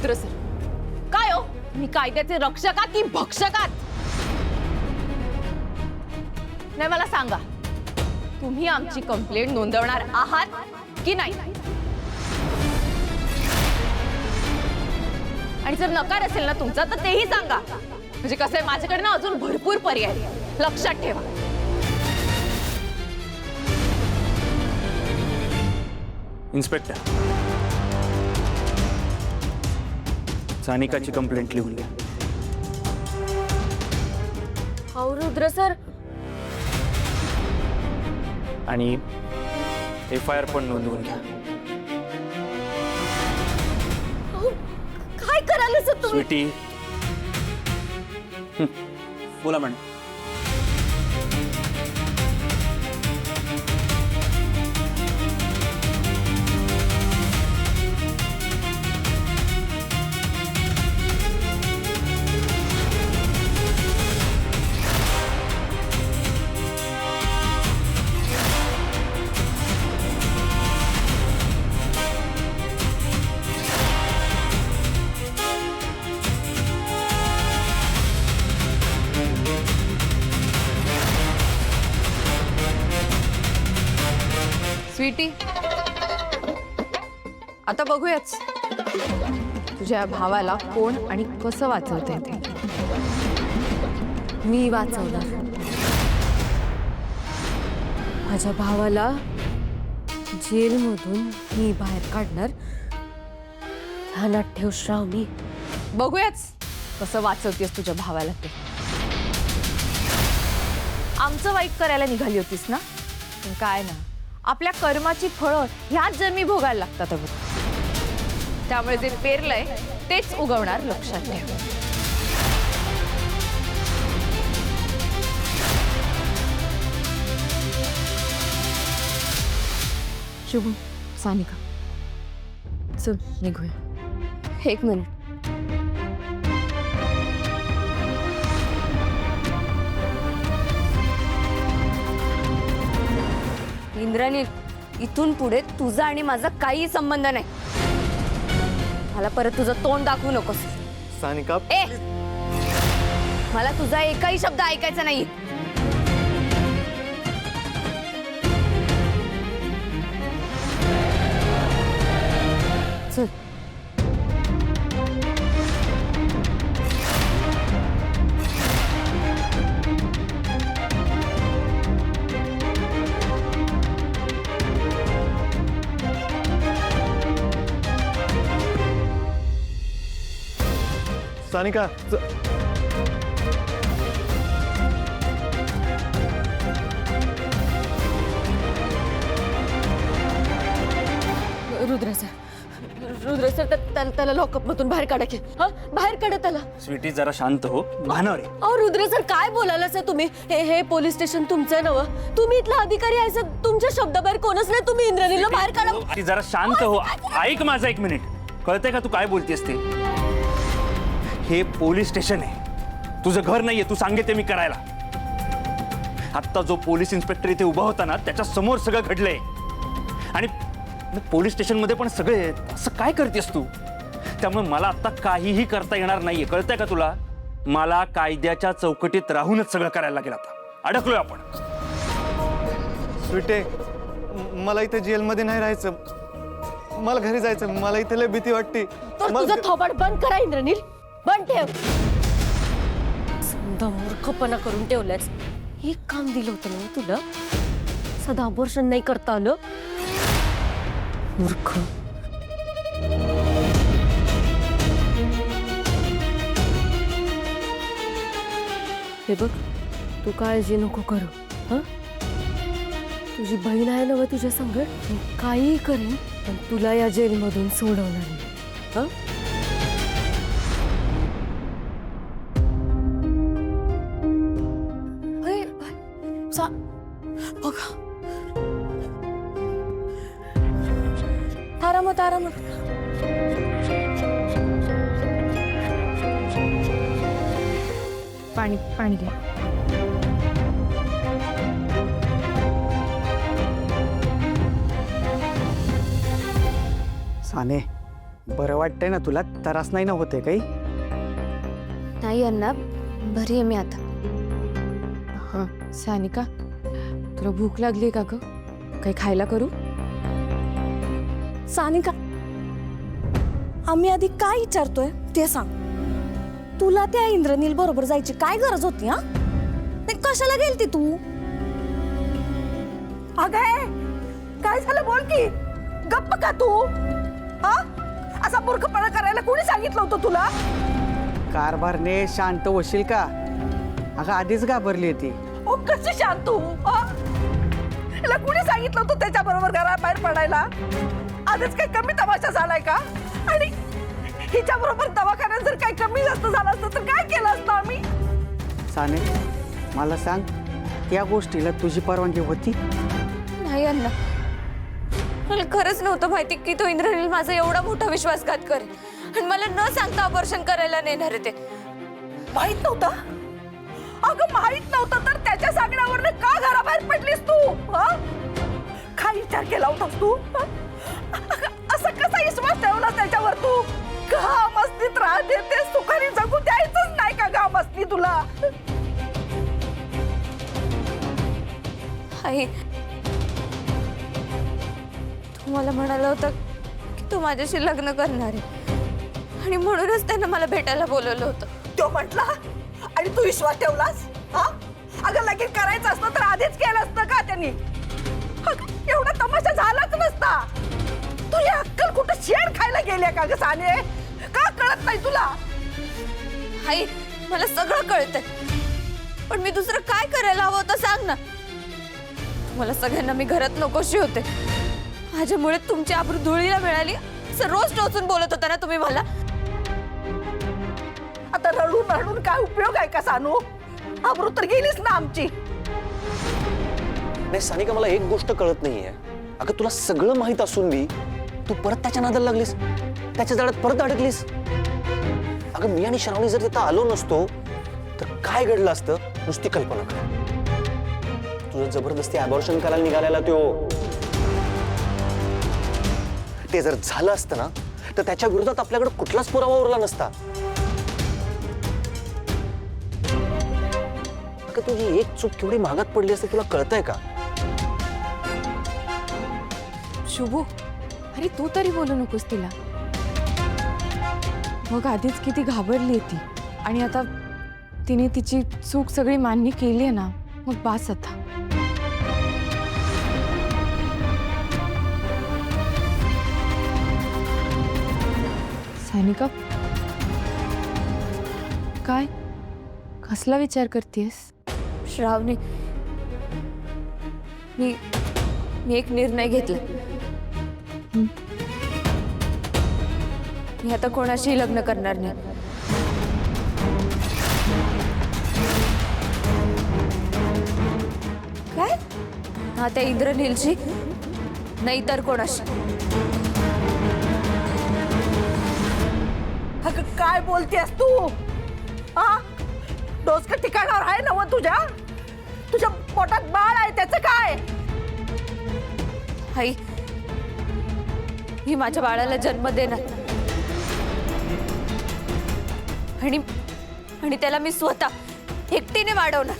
Rudra sir, काय हो, मी कायद्याचे रक्षकात की भक्षकात? नाही, मला सांगा, तुम्ही आमची कंप्लेंट नोंदवणार आहात की नाही? आणि जर नकार असेल ना तुमचा तर तेही सांगा, म्हणजे कसं आहे, माझ्याकडे ना अजून भरपूर पर्याय आहेत. लक्षात ठेवा. इन्स्पेक्टर, सानिकाची कंप्लेंट लिहून द्या. हो रुद्र सर. आणि FIR पण नोंदवून घ्या. काय करायला सर तुम्ही? स्वीटी, बोला मॅडम. स्वीटी, आता बघूयाच तुझ्या भावाला कोण आणि कसं वाचवते ते. मी वाचवणार. माझ्या भावाला जेलमधून मी बाहेर काढणार. ध्यानात ठेव श्रावणी. बघूयाच कसं वाचवतेस तुझ्या भावाला ते. आमचं वाईट करायला निघाली होतीस ना, पण काय ना, आपल्या कर्माची फळं ह्याच जन्मी भोगायला लागतात अगं. त्यामुळे जे पेरलंय तेच उगवणार, लक्षात ठेव. शुभ, सानिका, चल निघूया. एक मिनिट. इंद्राणी, इथून पुढे तुझा आणि माझा काही संबंध नाही. मला परत तुझं तोंड दाखवू नकोस. सानिका, ए, मला तुझा एकही शब्द ऐकायचा नाही. चल. सानिका, रुद्र सर, त्याला लॉकअप मधून बाहेर काढा की. हा, बाहेर काढा त्याला. स्वीटी, जरा शांत हो. भानावर आहे. अहो रुद्र सर, काय बोलायला सर तुम्ही? हे पोलीस स्टेशन तुमचं नवं. तुम्ही इथला अधिकारी आहे सर. तुमच्या शब्दाबाहेर कोणच नाही. तुम्ही इंद्राणीला बाहेर काढा. स्वीटी, जरा शांत हो. ऐक माझं एक मिनिट. कळतंय का तू काय बोलतेस ते? हे पोलीस स्टेशन आहे, तुझं घर नाहीये. तू सांगितले मी करायला. आता जो पोलीस इन्स्पेक्टर इथे उभा होता ना, त्याच्या समोर सगळं घडलंय. आणि पोलीस स्टेशन मध्ये पण सगळे आहेत. असं काय करतेस तू? त्यामुळे मला आता काहीही करता येणार नाहीये. कळतंय का तुला? मला कायद्याच्या चौकटीत राहूनच सगळं करायला लागेल. आता अडकलोय आपण. स्वीटे, मला इथे जेलमध्ये नाही राहायचं. मला घरी जायचं. मला इथे लय भीती वाटते. तर तुझं थोबाड बंद करा इंद्रनील. बंद ठेव. समजा मूर्खपणा करून ठेवलंस. एक काम दिलं होतं ना तुला, सदा अबॉर्शन नाही करता आलं. मूर्ख. हे बघ, तू काळजी नको करू. हा, तुझी बहीण आहे ना तुझ्या संग. मी काहीही करेन, पण तुला या जेलमधून सोडवणार नाही. हा, बघा, आरामात आरामात. पाणी पाणी घ्या. साने, बरं वाटतंय ना तुला? त्रास नाही ना होते काही? नाही अण्णा, बरी आहे मी आता. सानिका, तुला भूक लागली का ग? काही खायला करू? सानिका, आम्ही आधी काय विचारतोय ते सांग. तुला त्या इंद्रनील बरोबर जायची काय गरज होती? हा, नाही कशाला गेलती तू? अगं काय झालं बोल की. गप्प का तू? हा, असा मूर्खपणा करायला कोणी सांगितलं होतं तुला? कारभारने शांत होशील का? अगं आधीच घाबरली ती. ओ कशी शांत तू? तिला कोणी सांगितलं होतं त्याच्या बरोबर घराबाहेर पडायला? आधीच काही कमी तमाशा झालाय का? आणि हिच्या बरोबर दवाखान्यात जर काही कमी जास्त झालं असतं तर काय केलं असतं आम्ही? साने, मला सांग, त्या गोष्टीला तुझी परवानगी होती? नाही अण्णा, मला खरंच नव्हतं माहिती की तो इंद्रनील माझा एवढा मोठा विश्वासघात करेल आणि मला न सांगता अबॉर्शन करायला नेणार आहे ते. माहित नव्हतं? अगं माहित नव्हतं तर त्याच्या सांगण्यावरनं का घराबाहेर पडलीस तू? काय विचार केला होतास तू? असं कसा विश्वास ठेवला त्याच्यावर तू? का मस्तीत राहते ते सुखाने जगू द्यायचंच नाही का गा मस्ती तुला? आई, तू मला म्हणाला होता की तू माझ्याशी लग्न करणार आहे आणि म्हणूनच त्यानं मला भेटायला बोलवलं होतं. तो म्हटला आणि तू विश्वास ठेवलास? हा, अगं लगीन करायचं असतं तर आधीच केलं असतं का त्यांनी? एवढा तमाशा झालाच नसता. तू ही अक्कल कुठं शेण खायला गेल्या का ग साने? का कळत नाही तुला? आई, मला सगळं कळतंय, पण मी दुसरं काय करायला हवं होतं सांग ना. मला सगळ्यांना मी घरात नकोशी होते. माझ्यामुळे तुमची आबरू धुळीला मिळाली असं रोज टोचून बोलत होता ना तुम्ही मला. आता रडून रडून काय उपयोग आहे का सानू? आबरू तर गेलीच ना आमची. नाही सानिका, मला एक गोष्ट कळत नाहीये. अगं तुला सगळं माहित असून बी तू परत त्याच्या नादाला लागलीस, त्याच्या जाळ्यात परत अडकलीस. अगं मी आणि श्रावणी जर तिथं आलो नसतो तर काय घडलं असतं नुसती कल्पना कर. तुझं जबरदस्ती अबॉर्शन करायला निघालेला ते जर झालं असतं ना तर त्याच्या विरोधात आपल्याकडे कुठलाच पुरावा उरला नसता. अगं तुझी एक चूक केवढी महागात पडली असते तुला कळतंय का? शुभू, अरे तू तरी बोलू नकोस तिला. मग आधीच किती घाबरली ती आणि आता तिने तिची चूक सगळी मान्य केली आहे ना, मग बास आता. सानिका, काय कसला विचार करतेस? श्रावणी, मी एक निर्णय घेतला. मी आता कोणाशीही लग्न करणार नाही. काय? हा, त्या इंद्रनीलशी नाही तर कोणाशी. अगं काय बोलतेस तू? हा, डोसकं ठिकाणावर आहे ना व तुझ्या? तुझ्या पोटात बाळ आहे त्याचं काय? आई, मी माझ्या बाळाला जन्म देणार आणि त्याला मी स्वतः एकटीने वाढवणार.